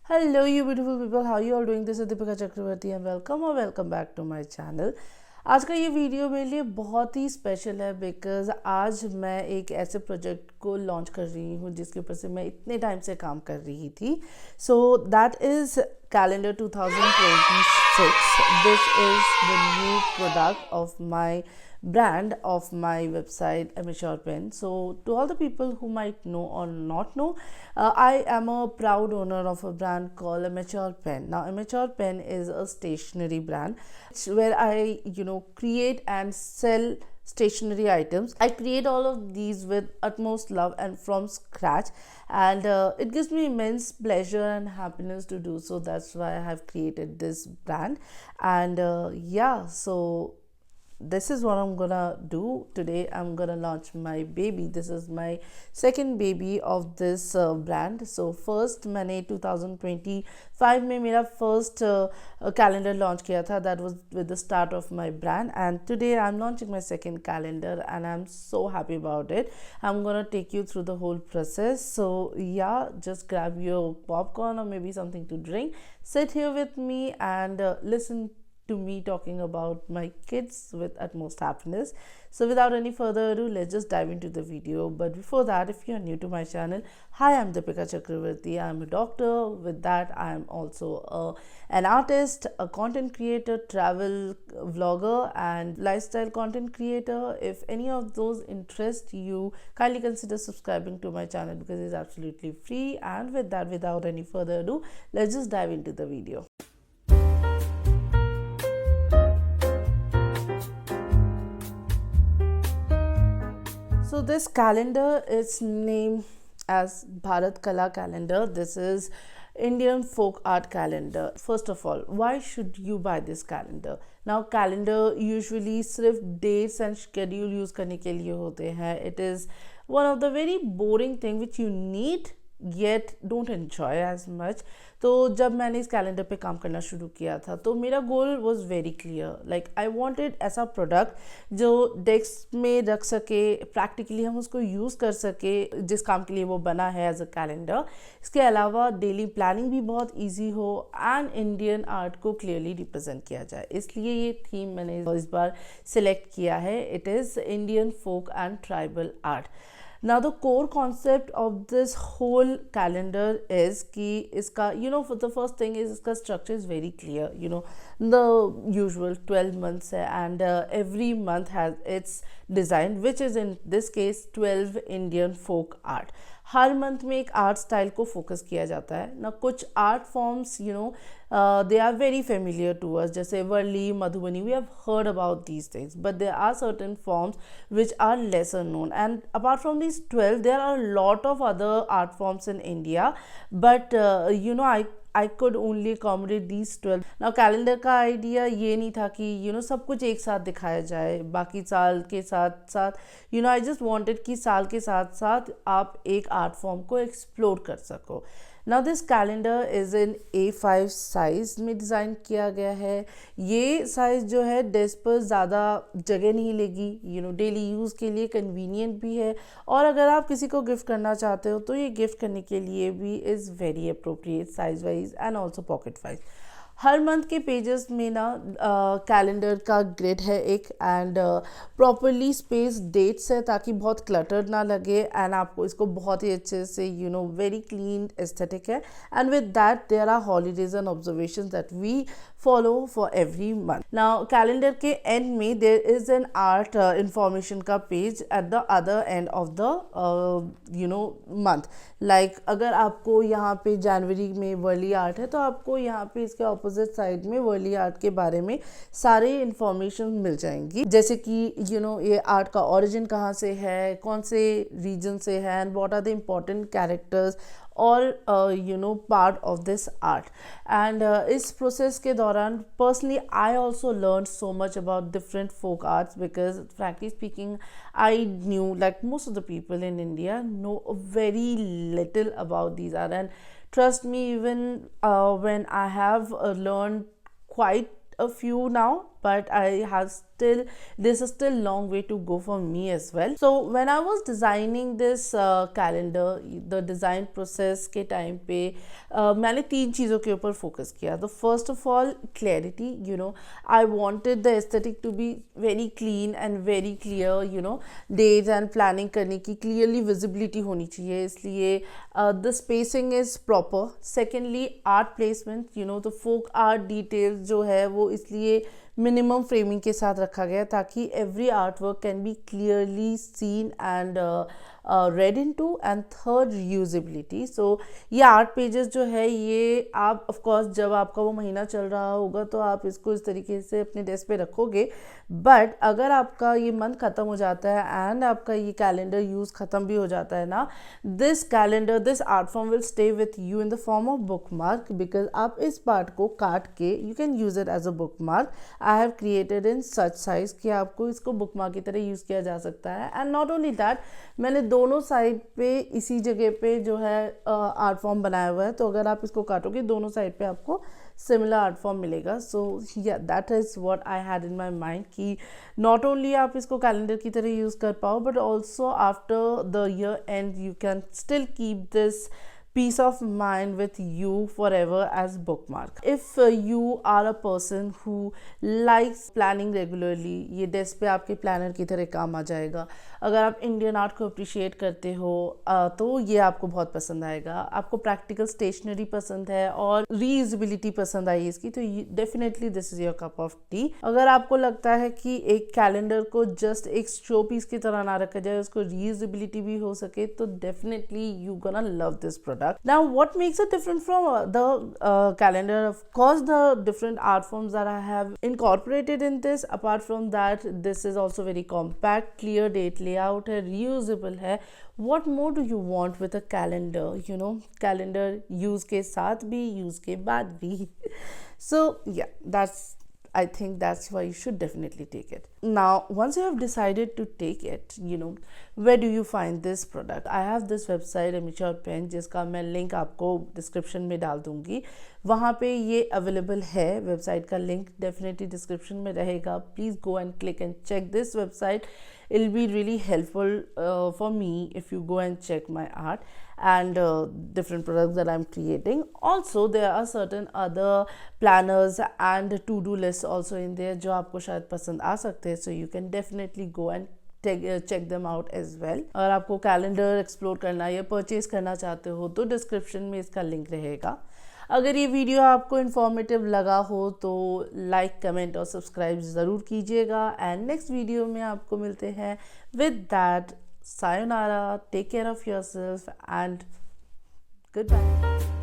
Hello, you beautiful people. How you all doing? This is Deepika Chakraborty and welcome back to my channel. आज का ये video मेरे लिए बहुत ही स्पेशल है बिकॉज आज मैं एक ऐसे प्रोजेक्ट को लॉन्च कर रही हूँ जिसके ऊपर से मैं इतने टाइम से काम कर रही थी। So that is calendar 2026. This is the new product of my brand of my website Immature Pen. So to all the people who might know or not know, I am a proud owner of a brand called Immature Pen. Now Immature Pen is a stationery brand where I create and sell stationery items. I create all of these with utmost love and from scratch, and it gives me immense pleasure and happiness to do so. That's why I have created this brand. And so this is what I'm gonna do today. I'm gonna launch my baby. This is my second baby of this brand. So first मैंने 2025 में मेरा first calendar launch किया था. That was with the start of my brand, and today I'm launching my second calendar and I'm so happy about it. I'm gonna take you through the whole process. So yeah, just grab your popcorn or maybe something to drink. Sit here with me and listen to me talking about my kids with utmost happiness. So without any further ado, let's just dive into the video. But before that, if you're new to my channel, hi, I'm Deepika Chakravarti. I'm a doctor. With that, I'm also an artist, a content creator, travel vlogger, and lifestyle content creator. If any of those interest you, kindly consider subscribing to my channel because it's absolutely free. And with that, without any further ado, let's just dive into the video. So this calendar is named as Bharat Kala calendar. This is Indian folk art calendar. First of all, why should you buy this calendar? Now calendar usually सिर्फ dates and schedule use करने के लिए होते हैं. It is one of the very boring thing which you need yet don't enjoy as much. तो जब मैंने इस कैलेंडर पे काम करना शुरू किया था तो मेरा goal was very clear. Like I wanted ऐसा प्रोडक्ट जो डेस्क में रख सके, प्रैक्टिकली हम उसको यूज़ कर सके जिस काम के लिए वो बना है एज अ कैलेंडर. इसके अलावा डेली प्लानिंग भी बहुत ईजी हो एंड इंडियन आर्ट को क्लियरली रिप्रेजेंट किया जाए. इसलिए ये थीम मैंने इस बार सिलेक्ट किया है. It is Indian folk and tribal art. Now the core concept of this whole calendar is कि इसका for the first thing is इसका structure is very clear. The usual 12 months है and every month has its design, which is in this case 12 Indian folk art. Her month में एक art style को focus किया जाता है ना. कुछ art forms they are very familiar to us, जैसे Warli, Madhubani, we have heard about these things, but there are certain forms which are lesser known. And apart from these 12, there are a lot of other art forms in India, but I could only accommodate these 12. Now calendar का idea ये नहीं था कि सब कुछ एक साथ दिखाया जाए बाकी साल के साथ साथ. आई जस्ट वांटेड कि साल के साथ साथ आप एक आर्ट फॉर्म को एक्सप्लोर कर सको. Now this calendar is in A5 size में डिज़ाइन किया गया है. ये साइज़ जो है डेस्क पर ज़्यादा जगह नहीं लेगी. डेली यूज़ के लिए कन्वीनियंट भी है, और अगर आप किसी को गिफ्ट करना चाहते हो तो ये गिफ्ट करने के लिए भी is very appropriate size wise and also pocket wise. Her month के पेजेस में ना कैलेंडर का ग्रिड है एक, एंड प्रॉपरली स्पेस डेट्स है ताकि बहुत क्लटर्ड ना लगे, एंड आपको इसको बहुत ही अच्छे से वेरी क्लीन एस्थेटिक है. And with that there are holidays and observations that we follow for every month. Now calendar के एंड में there is an art information का page at the other end of the month. Like अगर आपको यहाँ पे जनवरी में Worli art है तो आपको यहाँ पे इसके ऑपोजिट साइड में वर्ली आर्ट के बारे में सारे इंफॉर्मेशन मिल जाएंगी, जैसे कि ये आर्ट का ओरिजिन कहाँ से है, कौन से रीजन से है, and what are the important characters और part of this art. And इस प्रोसेस के दौरान personally I also learn so much about different folk arts because frankly speaking I knew, like most of the people in India know very little about these art. And trust me, even when I have learned quite a few now, but there's a still long way to go for me as well. So when I was designing this calendar, the design process के time पे मैंने 3 चीज़ों के ऊपर focus किया. The first of all, clarity. I wanted the aesthetic to be very clean and very clear. Dates and planning करने की clearly visibility होनी चाहिए, इसलिए the spacing is proper. Secondly, art placement. the folk art details जो है वो इसलिए minimum framing के साथ रखा गया ताकि every art work can be clearly seen and read in to. And third, usability. So ये आर्ट पेजेस जो है ये आप ऑफकोर्स जब आपका वो महीना चल रहा होगा तो आप इसको इस तरीके से अपने डेस्क पे रखोगे, बट अगर आपका ये मंथ ख़त्म हो जाता है एंड आपका ये कैलेंडर यूज़ ख़त्म भी हो जाता है ना, this art form will stay with you in the form of bookmark, because आप इस पार्ट को काट के you can use it as a bookmark. I have created in such size कि आपको इसको बुक मार्क की तरह यूज़ किया जा सकता है. एंड नॉट ओनली दैट, मैंने दोनों साइड पे इसी जगह पे जो है आर्ट फॉर्म बनाया हुआ है, तो अगर आप इसको काटोगे दोनों साइड पे आपको सिमिलर आर्ट फॉर्म मिलेगा. सो या that is what I had in my mind कि नॉट ओनली आप इसको कैलेंडर की तरह यूज़ कर पाओ, but also after the year and you can still keep this peace of mind with you forever as bookmark. If you are a person who likes planning regularly, ये desk पे आपके planner की तरह काम आ जाएगा. अगर आप इंडियन आर्ट को अप्रिशिएट करते हो तो ये आपको बहुत पसंद आएगा. आपको प्रैक्टिकल स्टेशनरी पसंद है और रीयूजेबिलिटी पसंद आई इसकी, तो definitely this is your cup of T. अगर आपको लगता है कि एक कैलेंडर को जस्ट एक शो पीस की तरह ना रखा जाए, उसको रीयूजेबिलिटी भी हो सके, तो definitely you gonna love this product. Now, what makes it different from the calendar? Of course, the different art forms that I have incorporated in this. Apart from that, this is also very compact, clear date layout है, reusable है. What more do you want with a calendar? Calendar use के साथ भी, use के बाद भी. So yeah, I think that's why you should definitely take it. Now, once you have decided to take it, where do you find this product? I have this website, Amicha Pen, जिसका मैं link आपको description में डाल दूंगी. वहाँ पे ये available है. वेबसाइट का लिंक डेफिनेटली डिस्क्रिप्शन में रहेगा. Please go and click and check this website. It'll be really helpful for me if you go and check my art and different products that I'm creating. Also, there are certain other planners and to-do lists also in there जो आपको शायद पसंद आ सकते हैं. So you can definitely go and check them out as well. अगर आपको calendar explore करना या परचेज करना चाहते हो तो डिस्क्रिप्शन में इसका लिंक रहेगा. अगर ये वीडियो आपको इन्फॉर्मेटिव लगा हो तो लाइक, कमेंट और सब्सक्राइब ज़रूर कीजिएगा. एंड नेक्स्ट वीडियो में आपको मिलते हैं. With that, sayonara, take care of yourself and goodbye.